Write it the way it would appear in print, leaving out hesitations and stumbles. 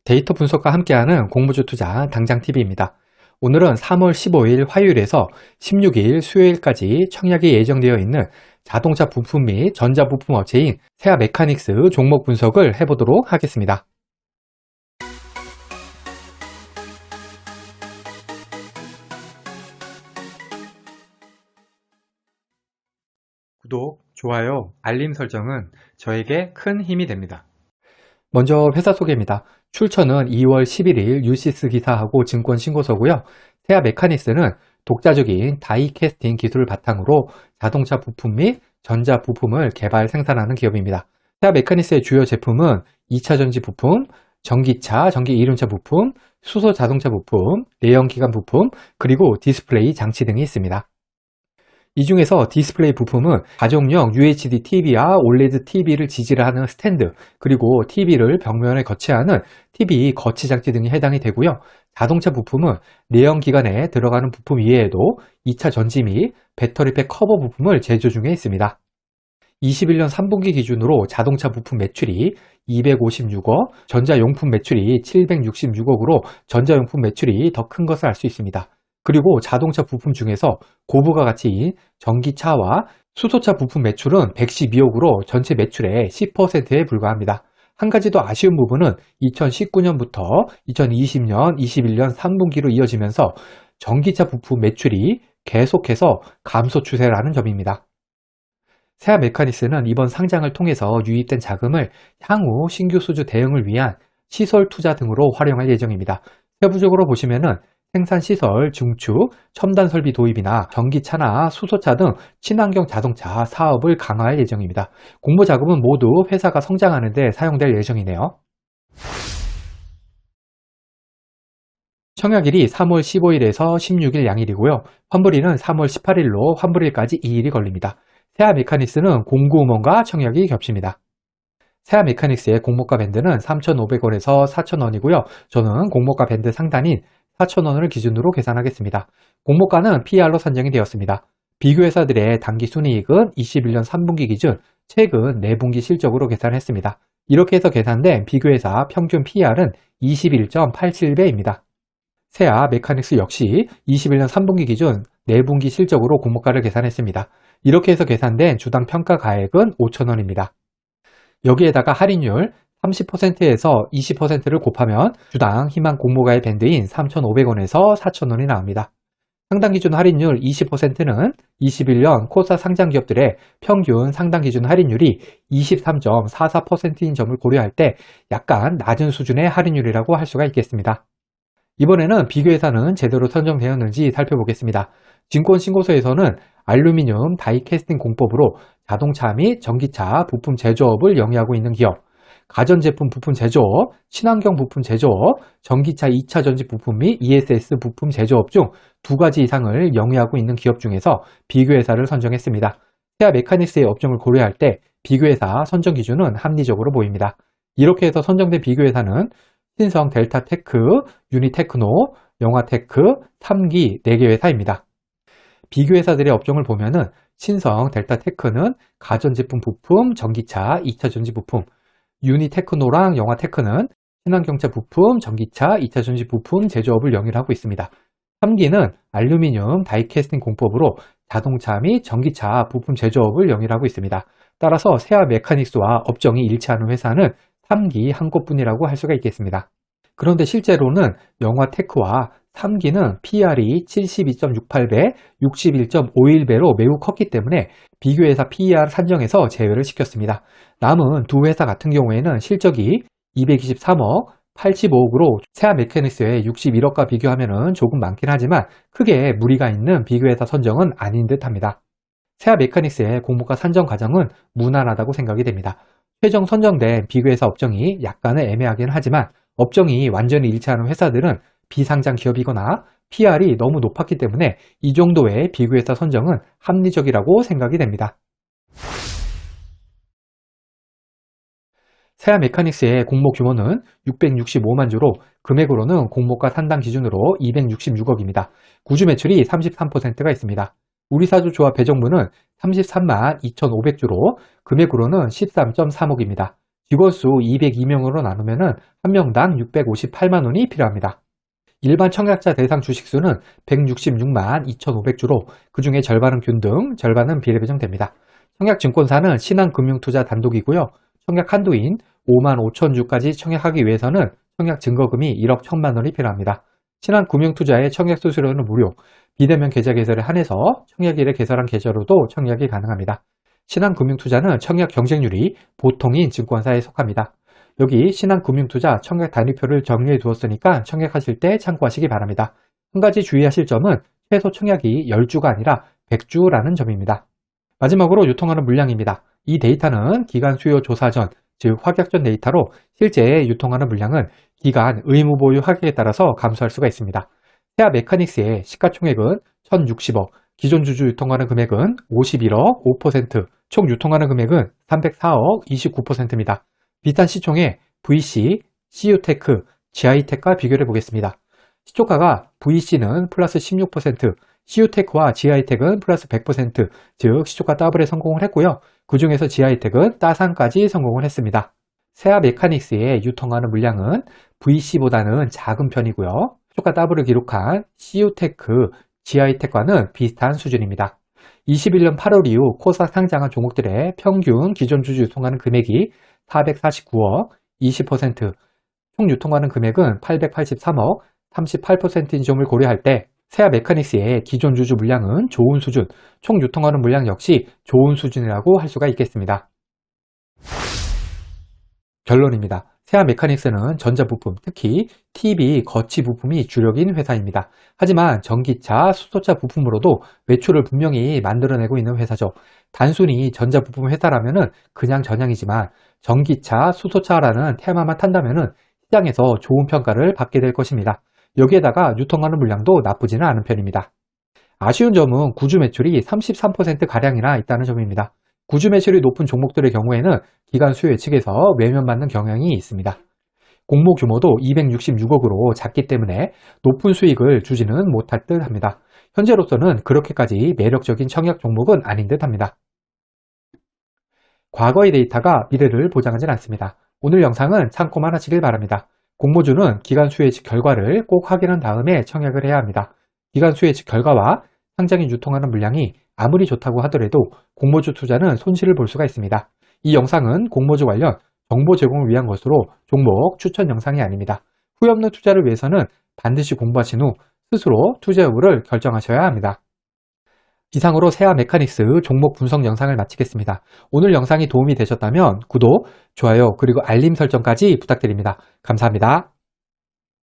데이터 분석과 함께하는 공모주 투자 당장TV입니다. 오늘은 3월 15일 화요일에서 16일 수요일까지 청약이 예정되어 있는 자동차 부품 및 전자부품 업체인 세아 메카닉스 종목 분석을 해보도록 하겠습니다. 구독, 좋아요, 알림 설정은 저에게 큰 힘이 됩니다. 먼저 회사 소개입니다. 출처는 2월 11일 유시스 기사하고 증권 신고서고요. 세아 메카닉스는 독자적인 다이캐스팅 기술을 바탕으로 자동차 부품 및 전자 부품을 개발 생산하는 기업입니다. 세아 메카닉스의 주요 제품은 2차 전지 부품, 전기차, 전기 이륜차 부품, 수소 자동차 부품, 내연기관 부품, 그리고 디스플레이 장치 등이 있습니다. 이 중에서 디스플레이 부품은 가정용 UHD TV와 OLED TV를 지지를 하는 스탠드, 그리고 TV를 벽면에 거치하는 TV 거치 장치 등이 해당이 되고요. 자동차 부품은 내연기관에 들어가는 부품 이외에도 2차 전지 및 배터리팩 커버 부품을 제조 중에 있습니다. 21년 3분기 기준으로 자동차 부품 매출이 256억, 전자용품 매출이 766억으로 전자용품 매출이 더 큰 것을 알 수 있습니다. 그리고 자동차 부품 중에서 고부가 가치인 전기차와 수소차 부품 매출은 112억으로 전체 매출의 10%에 불과합니다. 한 가지 더 아쉬운 부분은 2019년부터 2020년, 21년 3분기로 이어지면서 전기차 부품 매출이 계속해서 감소 추세라는 점입니다. 세아 메카닉스는 이번 상장을 통해서 유입된 자금을 향후 신규 수주 대응을 위한 시설 투자 등으로 활용할 예정입니다. 세부적으로 보시면은 생산시설, 중축, 첨단 설비 도입이나 전기차나 수소차 등 친환경 자동차 사업을 강화할 예정입니다. 공모 자금은 모두 회사가 성장하는 데 사용될 예정이네요. 청약일이 3월 15일에서 16일 양일이고요. 환불일은 3월 18일로 환불일까지 2일이 걸립니다. 세아 메카닉스는 공구음원과 청약이 겹칩니다. 세아 메카닉스의 공모가 밴드는 3,500원에서 4,000원이고요. 저는 공모가 밴드 상단인 4,000원을 기준으로 계산하겠습니다. 공모가는 PER로 산정이 되었습니다. 비교회사들의 당기 순이익은 21년 3분기 기준 최근 4분기 실적으로 계산했습니다. 이렇게 해서 계산된 비교회사 평균 PER은 21.87배입니다. 세아 메카닉스 역시 21년 3분기 기준 4분기 실적으로 공모가를 계산했습니다. 이렇게 해서 계산된 주당 평가 가액은 5,000원입니다. 여기에다가 할인율 30%에서 20%를 곱하면 주당 희망 공모가의 밴드인 3,500원에서 4,000원이 나옵니다. 상당 기준 할인율 20%는 21년 코스닥 상장 기업들의 평균 상당 기준 할인율이 23.44%인 점을 고려할 때 약간 낮은 수준의 할인율이라고 할 수가 있겠습니다. 이번에는 비교회사는 제대로 선정되었는지 살펴보겠습니다. 증권신고서에서는 알루미늄 다이캐스팅 공법으로 자동차 및 전기차 부품 제조업을 영위하고 있는 기업, 가전제품 부품 제조업, 친환경 부품 제조업, 전기차 2차 전지 부품 및 ESS 부품 제조업 중 2가지 이상을 영위하고 있는 기업 중에서 비교회사를 선정했습니다. 세아 메카닉스의 업종을 고려할 때 비교회사 선정 기준은 합리적으로 보입니다. 이렇게 해서 선정된 비교회사는 신성 델타테크, 유니테크노, 영화테크, 탐기 4개 회사입니다. 비교회사들의 업종을 보면은 신성 델타테크는 가전제품 부품, 전기차, 2차 전지 부품, 유니테크노랑 영화테크는 친환경차 부품, 전기차, 2차 전지 부품 제조업을 영위를 하고 있습니다. 3기는 알루미늄 다이캐스팅 공법으로 자동차 및 전기차 부품 제조업을 영위를 하고 있습니다. 따라서 세아 메카닉스와 업종이 일치하는 회사는 3기 한 곳뿐이라고 할 수가 있겠습니다. 그런데 실제로는 영화테크와 3기는 PER이 72.68배, 61.51배로 매우 컸기 때문에 비교회사 PER 산정에서 제외를 시켰습니다. 남은 두 회사 같은 경우에는 실적이 223억, 85억으로 세아 메카닉스의 61억과 비교하면 조금 많긴 하지만 크게 무리가 있는 비교회사 선정은 아닌 듯 합니다. 세아 메카닉스의 공모가 산정 과정은 무난하다고 생각이 됩니다. 최종 선정된 비교회사 업종이 약간은 애매하긴 하지만 업종이 완전히 일치하는 회사들은 비상장 기업이거나 PER이 너무 높았기 때문에 이 정도의 비교회사 선정은 합리적이라고 생각이 됩니다. 세아 메카닉스의 공모 규모는 665만 주로 금액으로는 공모가 산당 기준으로 266억입니다. 구주 매출이 33%가 있습니다. 우리사주 조합 배정분은 33만 2,500주로 금액으로는 13.3억입니다. 직원 수 202명으로 나누면 한 명당 658만 원이 필요합니다. 일반 청약자 대상 주식수는 166만 2,500주로 그 중에 절반은 균등, 절반은 비례배정됩니다. 청약증권사는 신한금융투자 단독이고요. 청약 한도인 5만 5천주까지 청약하기 위해서는 청약 증거금이 1억 1천만 원이 필요합니다. 신한금융투자의 청약 수수료는 무료, 비대면 계좌 개설에 한해서 청약일에 개설한 계좌로도 청약이 가능합니다. 신한금융투자는 청약 경쟁률이 보통인 증권사에 속합니다. 여기 신한금융투자 청약 단위표를 정리해 두었으니까 청약하실 때 참고하시기 바랍니다. 한 가지 주의하실 점은 최소 청약이 10주가 아니라 100주라는 점입니다. 마지막으로 유통하는 물량입니다. 이 데이터는 기간 수요 조사 전, 즉 확약 전 데이터로 실제 유통하는 물량은 기간 의무 보유 하격에 따라서 감소할 수가 있습니다. 세아 메카닉스의 시가총액은 1,060억, 기존 주주 유통하는 금액은 51억 5%, 총 유통하는 금액은 304억 29%입니다. 비슷한 시총의 VC, CU테크, GI텍과 비교를 해보겠습니다. 시초가가 VC는 플러스 16%, CU테크와 GI텍은 플러스 100%, 즉 시초가 더블에 성공을 했고요. 그 중에서 GI텍은 따상까지 성공을 했습니다. 세아 메카닉스의 유통하는 물량은 VC보다는 작은 편이고요. 시초가 더블을 기록한 CU테크, GI텍과는 비슷한 수준입니다. 21년 8월 이후 코스닥 상장한 종목들의 평균 기존 주주 유통하는 금액이 449억, 20%, 총 유통하는 금액은 883억, 38%인 점을 고려할 때 세아 메카닉스의 기존 주주 물량은 좋은 수준, 총 유통하는 물량 역시 좋은 수준이라고 할 수가 있겠습니다. 결론입니다. 세아 메카닉스는 전자부품, 특히 TV, 거치 부품이 주력인 회사입니다. 하지만 전기차, 수소차 부품으로도 매출을 분명히 만들어내고 있는 회사죠. 단순히 전자부품 회사라면 그냥 전향이지만 전기차, 수소차라는 테마만 탄다면 시장에서 좋은 평가를 받게 될 것입니다. 여기에다가 유통하는 물량도 나쁘지는 않은 편입니다. 아쉬운 점은 구주 매출이 33%가량이나 있다는 점입니다. 구주 매출이 높은 종목들의 경우에는 기관 수요 예측에서 외면받는 경향이 있습니다. 공모 규모도 266억으로 작기 때문에 높은 수익을 주지는 못할 듯 합니다. 현재로서는 그렇게까지 매력적인 청약 종목은 아닌 듯 합니다. 과거의 데이터가 미래를 보장하진 않습니다. 오늘 영상은 참고만 하시길 바랍니다. 공모주는 기관 수요 예측 결과를 꼭 확인한 다음에 청약을 해야 합니다. 기관 수요 예측 결과와 상장이 유통하는 물량이 아무리 좋다고 하더라도 공모주 투자는 손실을 볼 수가 있습니다. 이 영상은 공모주 관련 정보 제공을 위한 것으로 종목 추천 영상이 아닙니다. 후회 없는 투자를 위해서는 반드시 공부하신 후 스스로 투자 여부를 결정하셔야 합니다. 이상으로 세아 메카닉스 종목 분석 영상을 마치겠습니다. 오늘 영상이 도움이 되셨다면 구독, 좋아요, 그리고 알림 설정까지 부탁드립니다. 감사합니다.